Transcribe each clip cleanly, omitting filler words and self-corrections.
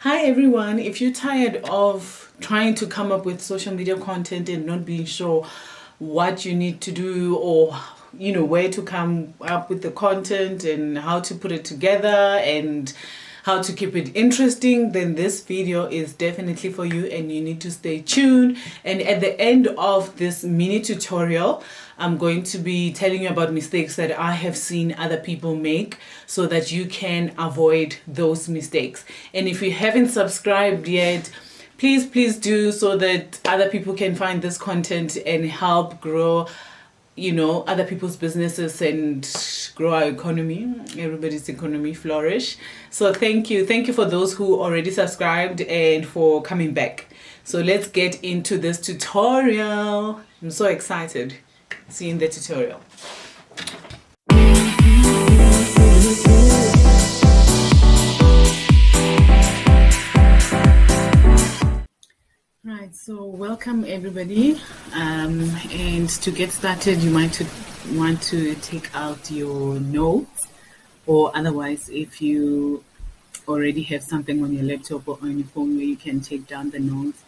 Hi everyone. If you're tired of trying to come up with social media content and not being sure what you need to do or where to come up with the content and how to put it together and how to keep it interesting, then this video is definitely for you and you need to stay tuned. And at the end of this mini tutorial, I'm going to be telling you about mistakes that I have seen other people make so that you can avoid those mistakes. And if you haven't subscribed yet, please do, so that other people can find this content and help grow other people's businesses and grow our economy, everybody's economy flourish. So thank you for those who already subscribed and for coming back. So let's get into this tutorial. I'm so excited seeing the tutorial. Right, so welcome everybody, and to get started you might want to take out your notes, or otherwise if you already have something on your laptop or on your phone where you can take down the notes,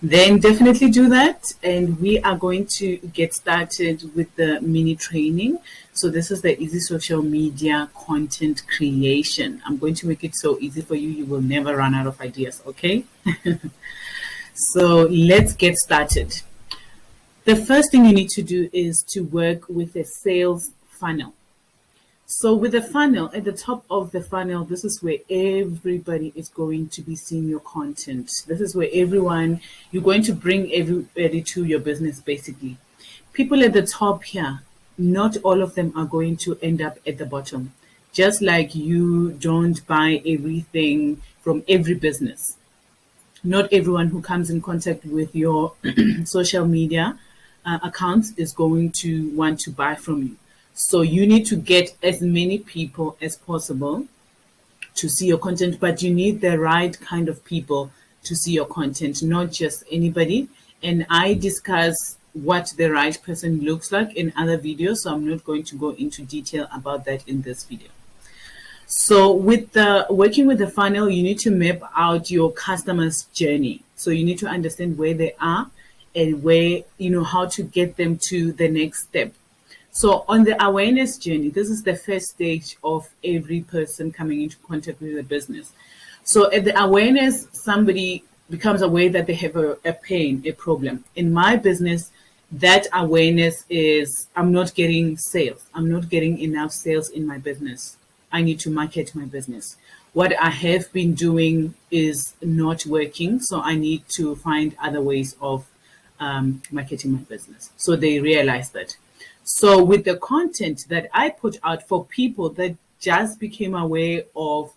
then definitely do that. And we are going to get started with the mini training. So this is the easy social media content creation. I'm going to make it so easy for you, you will never run out of ideas, okay? So let's get started. The first thing you need to do is to work with a sales funnel. So with the funnel, at the top of the funnel, this is where everybody is going to be seeing your content. This is where you're going to bring everybody to your business, basically. People at the top here, not all of them are going to end up at the bottom. Just like you don't buy everything from every business. Not everyone who comes in contact with your social media accounts is going to want to buy from you. So you need to get as many people as possible to see your content, but you need the right kind of people to see your content, not just anybody. And I discuss what the right person looks like in other videos, so I'm not going to go into detail about that in this video. So with working with the funnel, you need to map out your customer's journey. So you need to understand where they are and where, how to get them to the next step. So on the awareness journey, this is the first stage of every person coming into contact with the business. So at the awareness, somebody becomes aware that they have a pain, a problem. In my business, that awareness is, I'm not getting sales. I'm not getting enough sales in my business. I need to market my business. What I have been doing is not working, so I need to find other ways of marketing my business. So they realize that. So with the content that I put out for people that just became aware of,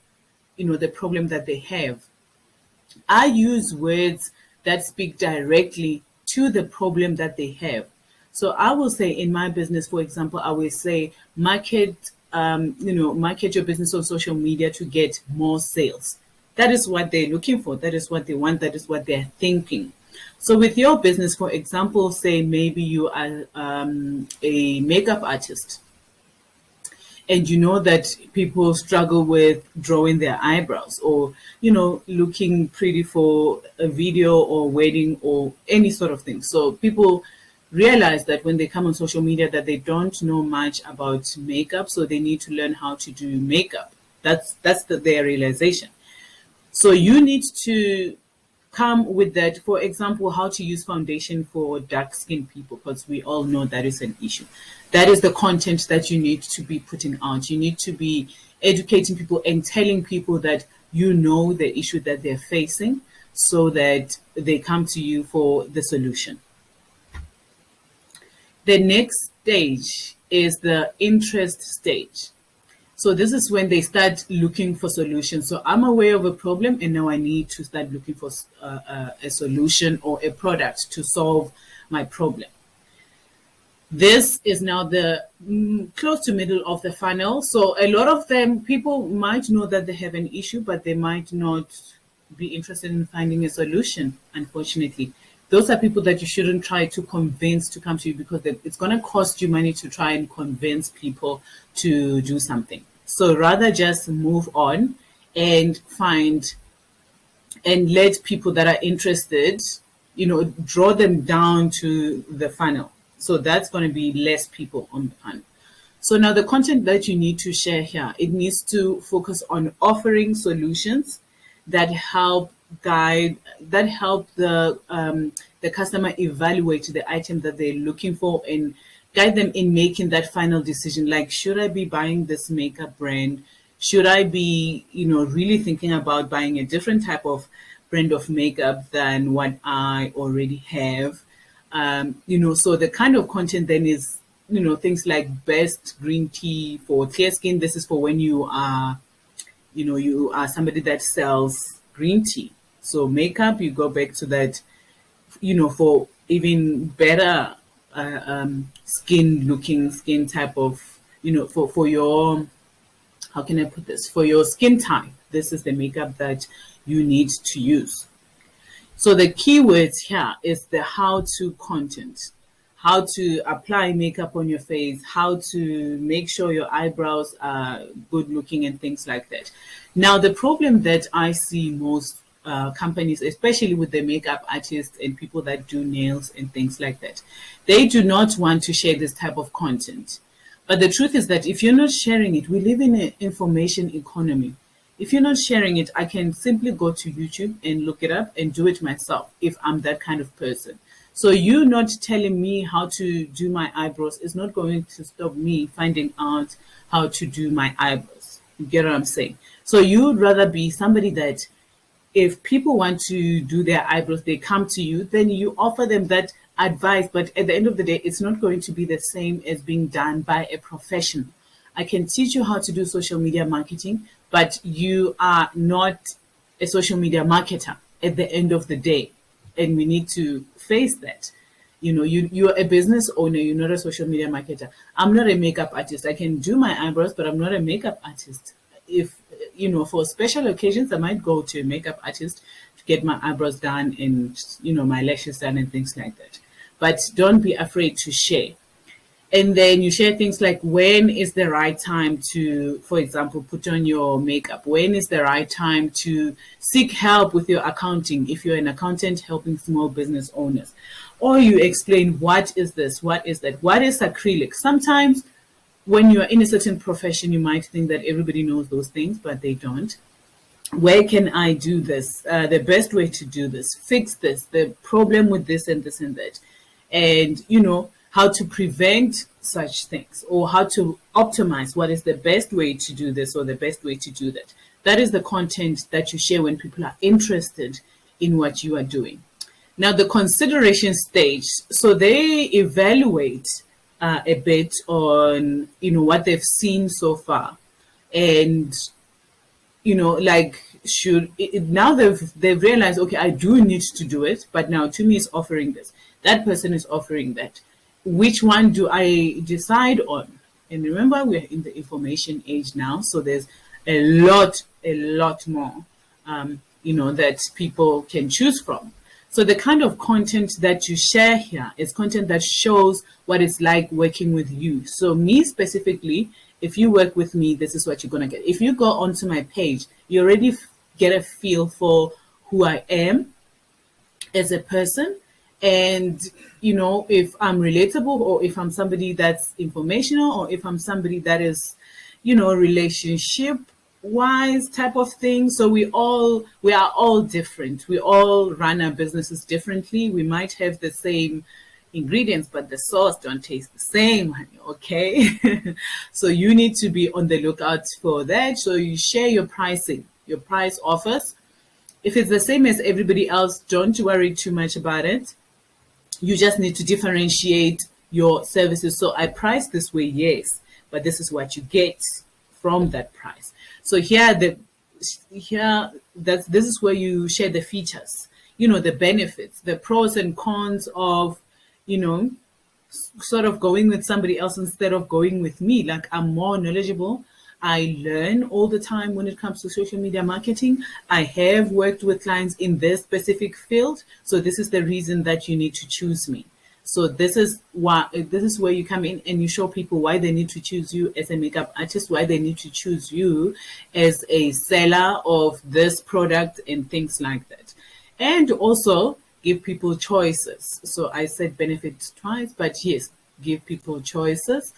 the problem that they have, I use words that speak directly to the problem that they have. So I will say in my business, for example, I will say market your business on social media to get more sales. That is what they're looking for. That is what they want. That is what they're thinking. So with your business, for example, say maybe you are a makeup artist, and you know that people struggle with drawing their eyebrows or, looking pretty for a video or wedding or any sort of thing. So people realize that when they come on social media that they don't know much about makeup, so they need to learn how to do makeup. That's their realization. So you need to come with that. For example, how to use foundation for dark-skinned people, because we all know that is an issue. That is the content that you need to be putting out. You need to be educating people and telling people that the issue that they're facing, so that they come to you for the solution. The next stage is the interest stage. So this is when they start looking for solutions. So I'm aware of a problem and now I need to start looking for a solution or a product to solve my problem. This is now the close to middle of the funnel. So a lot of people might know that they have an issue, but they might not be interested in finding a solution, unfortunately. Those are people that you shouldn't try to convince to come to you, because it's going to cost you money to try and convince people to do something. So rather just move on and find and let people that are interested, draw them down to the funnel. So that's going to be less people on the funnel. So now the content that you need to share here, it needs to focus on offering solutions that help the customer evaluate the item that they're looking for and guide them in making that final decision. Like, should I be buying this makeup brand? Should I be, really thinking about buying a different type of brand of makeup than what I already have? So the kind of content then is, things like best green tea for clear skin. This is for when you are somebody that sells green tea. So makeup, you go back to that, for even better skin type of, for your, how can I put this? For your skin type, this is the makeup that you need to use. So the keywords here is the how-to content. How to apply makeup on your face, how to make sure your eyebrows are good looking and things like that. Now, the problem that I see most companies, especially with the makeup artists and people that do nails and things like that, they do not want to share this type of content. But the truth is that if you're not sharing it, we live in an information economy. If you're not sharing it, I can simply go to YouTube and look it up and do it myself if I'm that kind of person. So you not telling me how to do my eyebrows is not going to stop me finding out how to do my eyebrows. You get what I'm saying? So you'd rather be somebody that if people want to do their eyebrows, they come to you, then you offer them that advice. But at the end of the day, it's not going to be the same as being done by a professional. I can teach you how to do social media marketing, but you are not a social media marketer at the end of the day. And we need to face that. You're a business owner, you're not a social media marketer. I'm not a makeup artist. I can do my eyebrows, but I'm not a makeup artist. If, for special occasions, I might go to a makeup artist to get my eyebrows done and, my lashes done and things like that. But don't be afraid to share. And then you share things like when is the right time to, for example, put on your makeup? When is the right time to seek help with your accounting if you're an accountant helping small business owners? Or you explain what is this, what is that, what is acrylic? Sometimes when you're in a certain profession, you might think that everybody knows those things, but they don't. Where can I do this? The best way to do this, fix this, the problem with this and this and that. And, how to prevent such things or how to optimize what is the best way to do this or the best way to do that. That is the content that you share when people are interested in what you are doing. Now, the consideration stage, so they evaluate a bit on, what they've seen so far. And, now they've realized, okay, I do need to do it, but now Tumi is offering this. That person is offering that. Which one do I decide on? And remember, we're in the information age now, so there's a lot more, that people can choose from. So the kind of content that you share here is content that shows what it's like working with you. So me specifically, if you work with me, this is what you're going to get. If you go onto my page, you already get a feel for who I am as a person. And, if I'm relatable or if I'm somebody that's informational or if I'm somebody that is, relationship wise type of thing. So we are all different. We all run our businesses differently. We might have the same ingredients, but the sauce don't taste the same, honey, okay? So you need to be on the lookout for that. So you share your pricing, your price offers. If it's the same as everybody else, don't worry too much about it. You just need to differentiate your services. So I price this way, yes, but this is what you get from that price. So this is where you share the features, the benefits, the pros and cons of, sort of going with somebody else instead of going with me. Like, I'm more knowledgeable. I learn all the time when it comes to social media marketing. I have worked with clients in this specific field. So this is the reason that you need to choose me. So this is where you come in and you show people why they need to choose you as a makeup artist, why they need to choose you as a seller of this product and things like that. And also give people choices. So I said benefits twice, but yes, give people choices.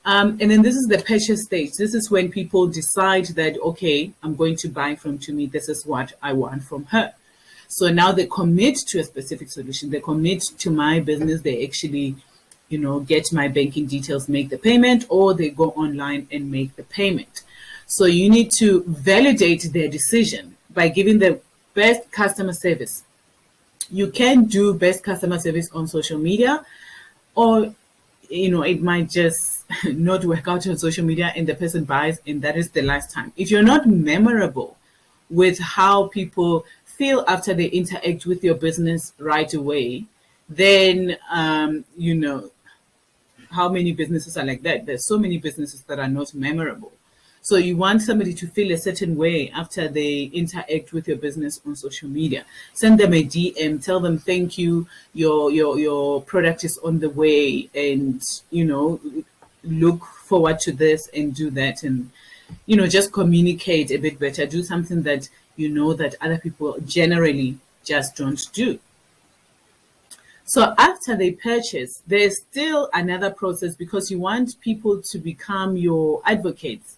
And then this is the purchase stage. This is when people decide that, okay, I'm going to buy from Tumi. This is what I want from her. So now they commit to a specific solution. They commit to my business. They actually, get my banking details, make the payment, or they go online and make the payment. So you need to validate their decision by giving the best customer service. You can do best customer service on social media, or it might just not work out on social media and the person buys and that is the last time. If you're not memorable with how people feel after they interact with your business right away, then how many businesses are like that? There's so many businesses that are not memorable. So you want somebody to feel a certain way after they interact with your business on social media. Send them a DM, tell them thank you, your product is on the way, and look forward to this and do that, and just communicate a bit better. Do something that that other people generally just don't do. So after they purchase, there's still another process because you want people to become your advocates.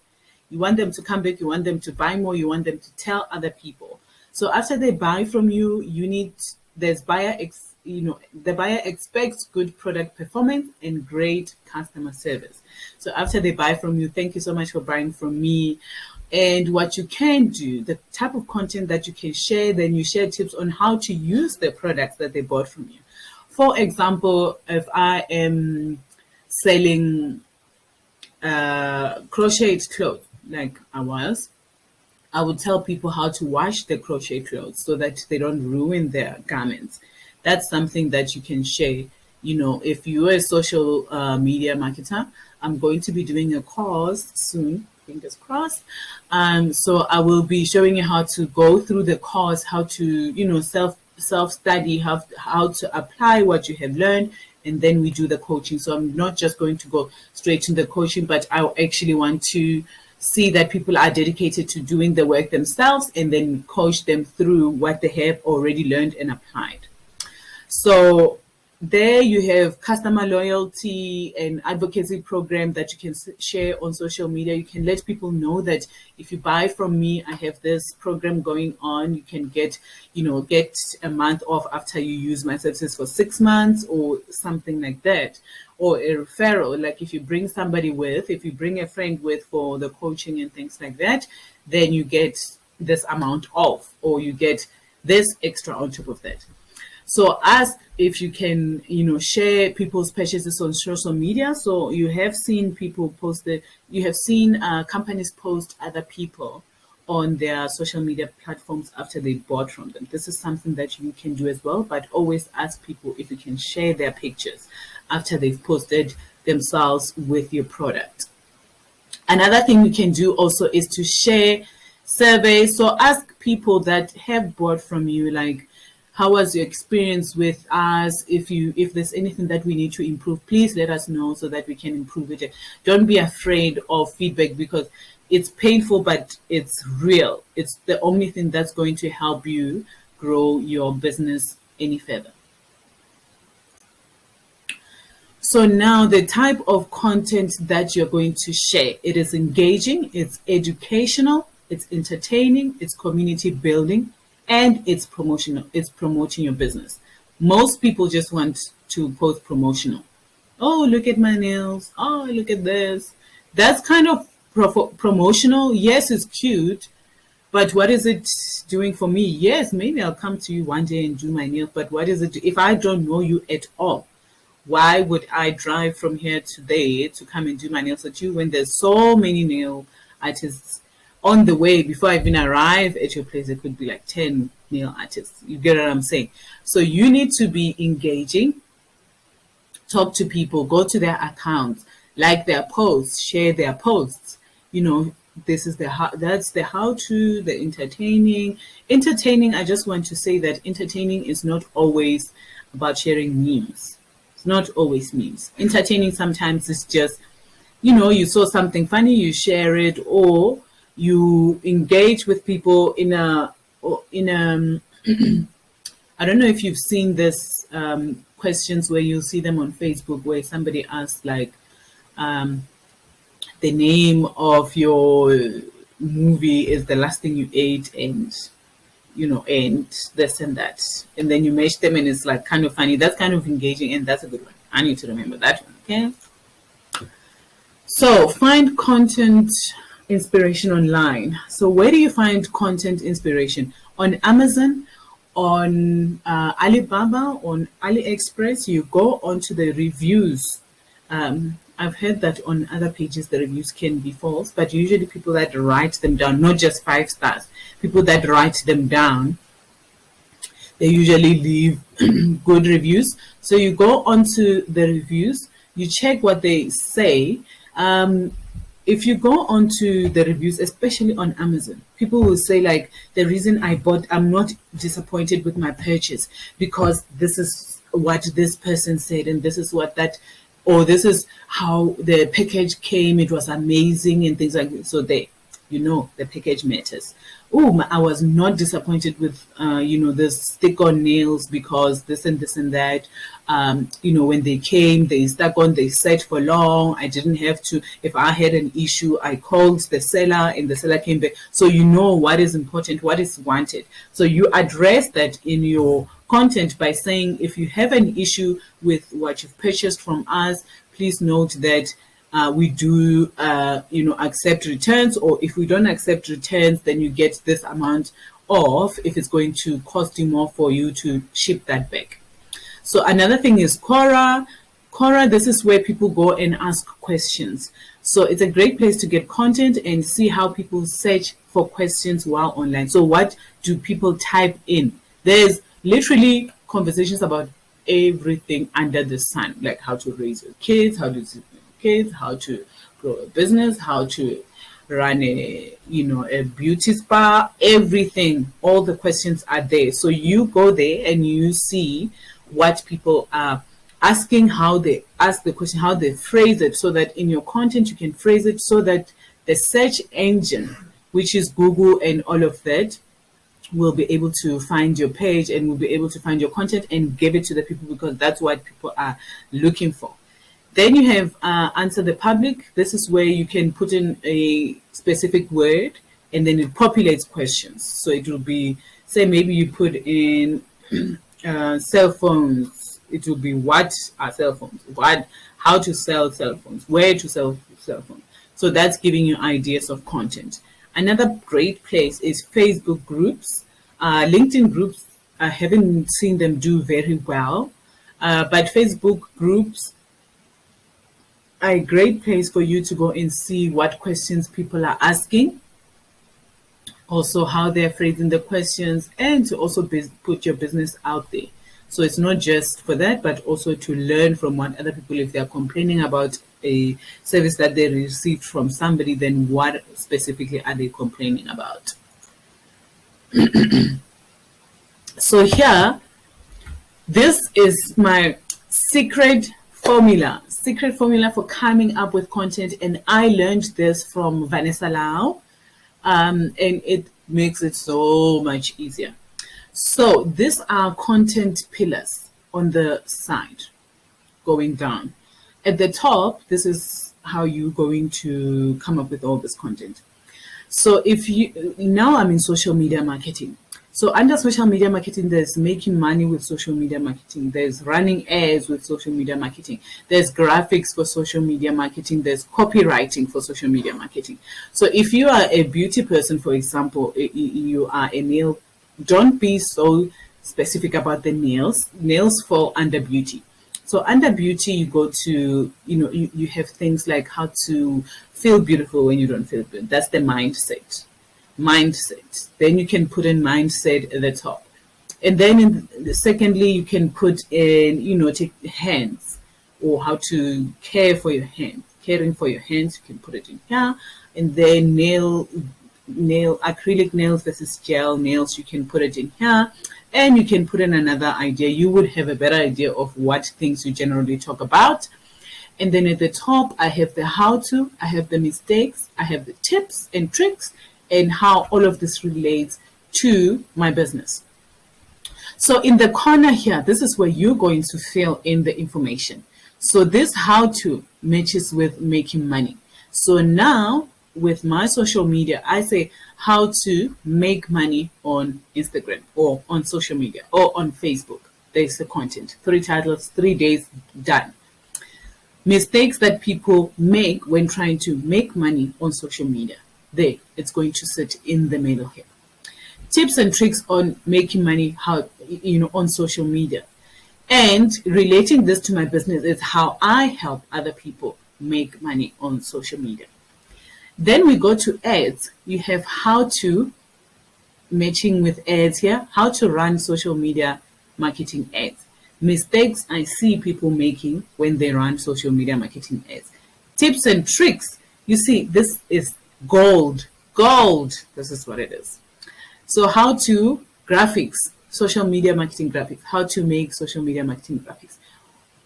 You want them to come back, you want them to buy more, you want them to tell other people. So after they buy from you, the buyer expects good product performance and great customer service. So after they buy from you, thank you so much for buying from me. And what you can do, the type of content that you can share, then you share tips on how to use the products that they bought from you. For example, if I am selling crocheted clothes, like I would tell people how to wash the crochet clothes so that they don't ruin their garments. That's something that you can share. If you're a social media marketer, I'm going to be doing a course soon, fingers crossed. So I will be showing you how to go through the course, how to, self-study, how to apply what you have learned, and then we do the coaching. So I'm not just going to go straight to the coaching, but I actually want to see that people are dedicated to doing the work themselves and then coach them through what they have already learned and applied. So there you have customer loyalty and advocacy program that you can share on social media. You can let people know that if you buy from me, I have this program going on. You can get a month off after you use my services for 6 months or something like that. Or a referral, like if you bring a friend with for the coaching and things like that, then you get this amount off, or you get this extra on top of that. So ask if you can, share people's purchases on social media. So you have seen people post it. You have seen companies post other people on their social media platforms after they bought from them. This is something that you can do as well, but always ask people if you can share their pictures after they've posted themselves with your product. Another thing you can do also is to share surveys. So ask people that have bought from you, like, how was your experience with us? If there's anything that we need to improve, please let us know so that we can improve it. Don't be afraid of feedback because it's painful, but it's real. It's the only thing that's going to help you grow your business any further. So now the type of content that you're going to share, it is engaging, it's educational, it's entertaining, it's community building, and it's promotional. It's promoting your business. Most people just want to post promotional. Oh, look at my nails. Oh, look at this. That's kind of promotional. Yes, it's cute, but what is it doing for me? Yes, maybe I'll come to you one day and do my nails, but what is it? If I don't know you at all, why would I drive from here today to come and do my nails at you when there's so many nail artists on the way? Before I even arrive at your place, it could be like 10 nail artists. You get what I'm saying? So you need to be engaging, talk to people, go to their accounts, like their posts, share their posts. This is that's the how-to, the entertaining. Entertaining, I just want to say that entertaining is not always about sharing memes. It's not always memes. Entertaining sometimes is just, you saw something funny, you share it, or you engage with people I don't know if you've seen this questions where you see them on Facebook where somebody asks like the name of your movie is the last thing you ate, and and this and that, and then you match them, and it's like kind of funny. That's kind of engaging, and that's a good one. I need to remember that one. Okay. So find content inspiration online. So where do you find content inspiration? On Amazon, on Alibaba, on AliExpress. You go onto the reviews. I've heard that on other pages the reviews can be false, but usually people that write them down, not just 5 stars, people that write them down, they usually leave good reviews. So you go onto the reviews, you check what they say. If you go onto the reviews, especially on Amazon, people will say like, the reason I bought, I'm not disappointed with my purchase because this is what this person said, and this is what that, or this is how the package came, it was amazing, and things like that. So the package matters. Oh, I was not disappointed with, this stick-on nails because this and this and that. When they came, they stuck on, they sat for long. I didn't have to, if I had an issue, I called the seller and the seller came back. So you know what is important, what is wanted. So you address that in your content by saying, if you have an issue with what you've purchased from us, please note that we do, accept returns, or if we don't accept returns, then you get this amount off if it's going to cost you more for you to ship that back. So another thing is Quora. Quora, this is where people go and ask questions. So it's a great place to get content and see how people search for questions while online. So what do people type in? There's literally conversations about everything under the sun, like how to raise your kids, how to grow a business, how to run a beauty spa, everything. All the questions are there. So you go there and you see what people are asking, how they ask the question, how they phrase it, so that in your content you can phrase it so that the search engine, which is Google and all of that, will be able to find your page and will be able to find your content and give it to the people, because that's what people are looking for. Then you have answer the public. This is where you can put in a specific word and then it populates questions. So it will be, say maybe you put in cell phones. It will be, what are cell phones? How to sell cell phones? Where to sell cell phones? So that's giving you ideas of content. Another great place is Facebook groups. LinkedIn groups, I haven't seen them do very well, but Facebook groups are a great place for you to go and see what questions people are asking, also how they're phrasing the questions, and to also put your business out there. So it's not just for that, but also to learn from what other people, if they're complaining about a service that they received from somebody, then what specifically are they complaining about? So here, this is my secret formula for coming up with content, and I learned this from Vanessa Lau, and it makes it so much easier. So these are content pillars on the side going down. At the top, this is how you're going to come up with all this content. So now I'm in social media marketing. So under social media marketing, there's making money with social media marketing. There's running ads with social media marketing. There's graphics for social media marketing. There's copywriting for social media marketing. So if you are a beauty person, for example, you are a nail, don't be so specific about the nails. Nails fall under beauty. So under beauty, you go to, you have things like how to feel beautiful when you don't feel good. That's the mindset. Then you can put in mindset at the top. And then secondly, you can put in, take hands, or how to care for your hands. Caring for your hands, you can put it in here. And then acrylic nails versus gel nails, you can put it in here. and you can put in another idea. You would have a better idea of what things you generally talk about. And then at the top, I have the how-to, I have the mistakes, I have the tips and tricks, and how all of this relates to my business. So in the corner here, this is where you're going to fill in the information. So this how-to matches with making money. So now with my social media, I say how to make money on Instagram or on social media or on Facebook. There's the content. 3 titles, 3 days, done. Mistakes that people make when trying to make money on social media. There, it's going to sit in the middle here. Tips and tricks on making money, how on social media. And relating this to my business is how I help other people make money on social media. Then we go to ads. You have how to, matching with ads here, how to run social media marketing ads. Mistakes I see people making when they run social media marketing ads. Tips and tricks. You see, this is gold. Gold. This is what it is. So how to graphics, social media marketing graphics, how to make social media marketing graphics.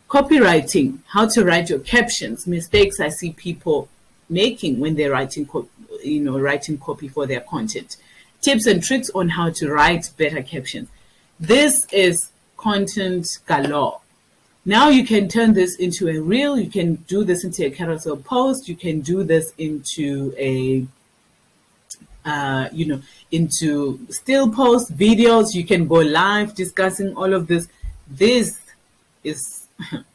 Copywriting, how to write your captions. Mistakes I see people making when they're writing copy for their content. Tips and tricks on how to write better captions. This is content galore. Now you can turn this into a reel. You can do this into a carousel post. You can do this into a into still post videos. You can go live discussing all of this. This is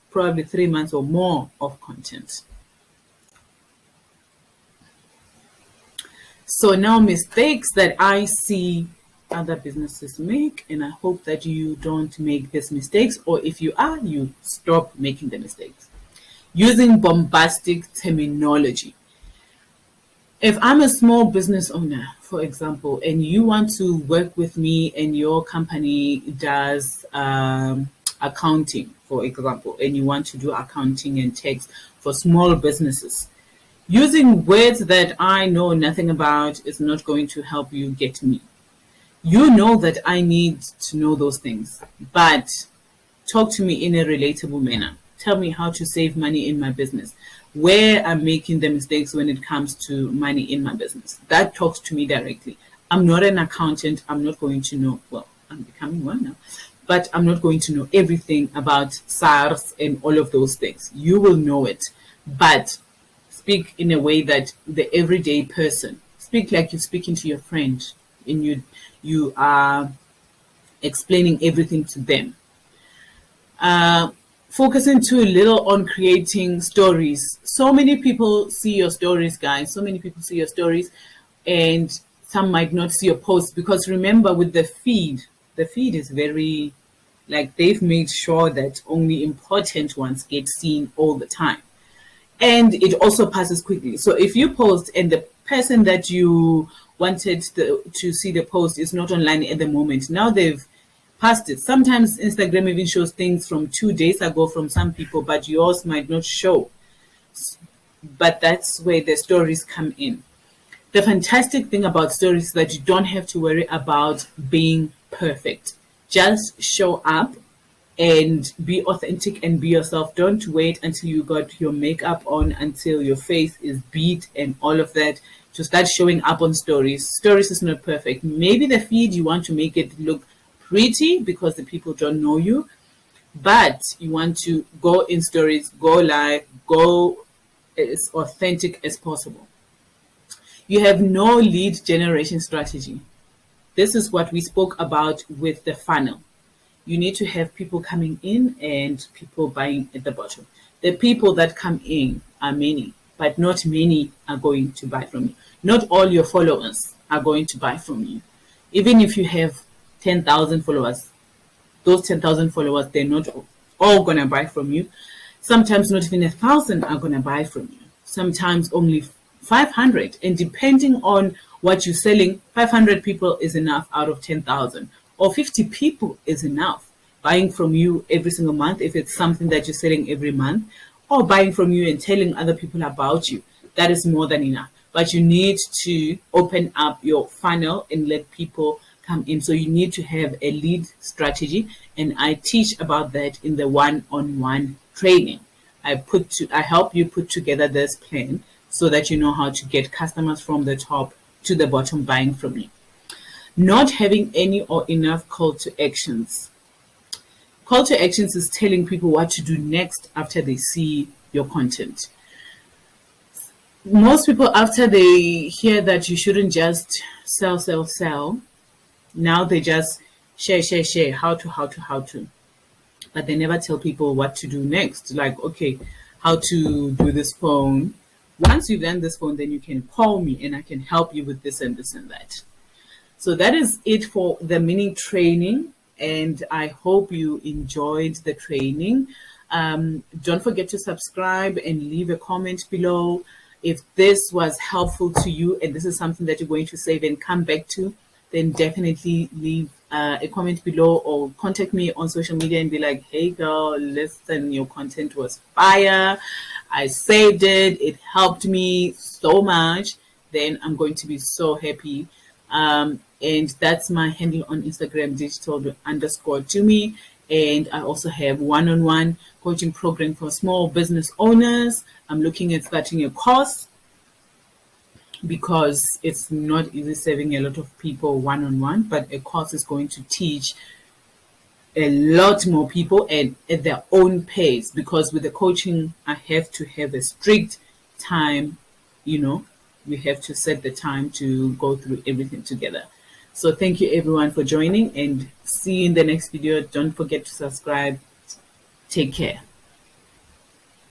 probably 3 months or more of content. So now mistakes that I see other businesses make, and I hope that you don't make these mistakes, or if you are, you stop making the mistakes. Using bombastic terminology. If I'm a small business owner, for example, and you want to work with me and your company does accounting, for example, and you want to do accounting and tax for small businesses, using words that I know nothing about is not going to help you get me. You know that I need to know those things, but talk to me in a relatable manner. Tell me how to save money in my business, where I'm making the mistakes when it comes to money in my business. That talks to me directly. I'm not an accountant. I'm not going to know, well, I'm becoming one now, but I'm not going to know everything about SARS and all of those things. You will know it, but speak in a way that the everyday person, speak like you're speaking to your friend, and you are explaining everything to them. Focusing too little on creating stories. So many people see your stories, guys. So many people see your stories, and some might not see your posts, because remember, with the feed is very, like, they've made sure that only important ones get seen all the time. And it also passes quickly. So if you post and the person that you wanted to see the post is not online at the moment, now they've passed it. Sometimes Instagram even shows things from 2 days ago from some people, but yours might not show. But that's where the stories come in. The fantastic thing about stories is that you don't have to worry about being perfect. Just show up and be authentic and be yourself. Don't wait until you got your makeup on, until your face is beat and all of that, to start showing up on stories. Stories is not perfect. Maybe the feed, you want to make it look pretty because the people don't know you, but you want to go in stories, go live, go as authentic as possible. You have no lead generation strategy. This is what we spoke about with the funnel. You need to have people coming in and people buying at the bottom. The people that come in are many, but not many are going to buy from you. Not all your followers are going to buy from you. Even if you have 10,000 followers, those 10,000 followers, they're not all going to buy from you. Sometimes not even 1,000 are going to buy from you. Sometimes only 500. And depending on what you're selling, 500 people is enough out of 10,000. Or 50 people is enough buying from you every single month if it's something that you're selling every month, or buying from you and telling other people about you. That is more than enough. But you need to open up your funnel and let people come in. So you need to have a lead strategy, and I teach about that in the one-on-one training. I help you put together this plan so that you know how to get customers from the top to the bottom buying from you. Not having any or enough call to actions. Call to actions is telling people what to do next after they see your content. Most people, after they hear that you shouldn't just sell, now they just share, how to. But they never tell people what to do next. Like, okay, how to do this phone. Once you've done this phone, then you can call me and I can help you with this and this and that. So that is it for the mini training, and I hope you enjoyed the training. Don't forget to subscribe and leave a comment below. If this was helpful to you and this is something that you're going to save and come back to, then definitely leave a comment below or contact me on social media and be like, hey girl, listen, your content was fire. I saved it. It helped me so much. Then I'm going to be so happy. And that's my handle on Instagram, digital_to_me. And I also have one-on-one coaching program for small business owners. I'm looking at starting a course because it's not easy serving a lot of people one-on-one, but a course is going to teach a lot more people and at their own pace, because with the coaching, I have to have a strict time, we have to set the time to go through everything together. So thank you everyone for joining, and see you in the next video. Don't forget to subscribe. Take care.